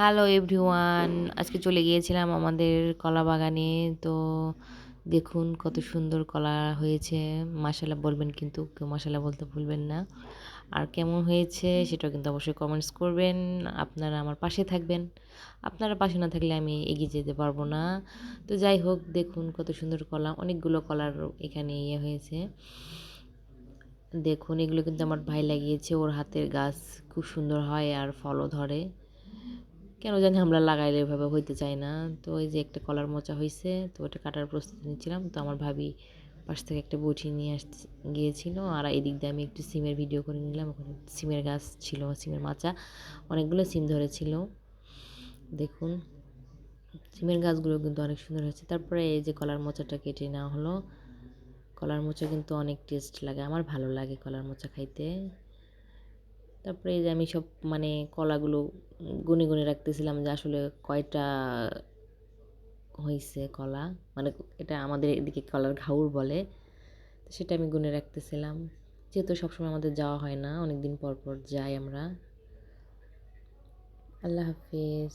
Hello everyone, আজকে চলে গিয়েছিলাম আমাদের কলা বাগানে। তো দেখুন কত সুন্দর কলা হয়েছে। মাশাআল্লাহ বলবেন, কিন্তু কেউ মাশাআল্লাহ বলতে ভুলবেন না। আর কেমন হয়েছে সেটাও কিন্তু অবশ্যই কমেন্টস করবেন। আপনারা আমার পাশে থাকবেন। আপনারা পাশে না থাকলে আমি এগিয়ে যেতে পারবো না। তো যাই হোক, দেখুন কত সুন্দর কলা, অনেকগুলো কলার এখানে হয়েছে। দেখুন এগুলো কিন্তু আমার ভাই লাগিয়েছে, ওর হাতের গাছ খুব সুন্দর হয় আর ফলও ধরে। কেন জানি আমরা লাগাইলে এভাবে হইতে চাই না। তো এই যে একটা কলার মোচা হইছে, তো ওটা কাটার প্রস্তুতি নিচ্ছিলাম। তো আমার ভাবি পাশ থেকে একটা বটি নিয়ে গিয়েছিল, আর এদিক দিয়ে আমি একটু সিমের ভিডিও করে নিলাম। ওখানে সিমের গাছ ছিল, সিমের মাচা, অনেকগুলো সিম ধরেছিল। দেখুন সিমের গাছগুলো কিন্তু অনেক সুন্দর হয়েছে। তারপরে এই যে কলার মোচাটা কেটে নেওয়া হলো। কলার মোচা কিন্তু অনেক টেস্ট লাগে, আমার ভালো লাগে কলার মোচা খাইতে। তারপরে এই যে আমি সব কলাগুলো গুনে গুনে রাখতেছিলাম যে আসলে কয়টা হইছে কলা। মানে এটা আমাদের এদিকে কলার ঘাউর বলে। তো সেটা আমি গুনে রাখতেছিলাম, যেহেতু সবসময় আমাদের যাওয়া হয় না, অনেক দিন পর পর যাই আমরা। আল্লাহ হাফিজ।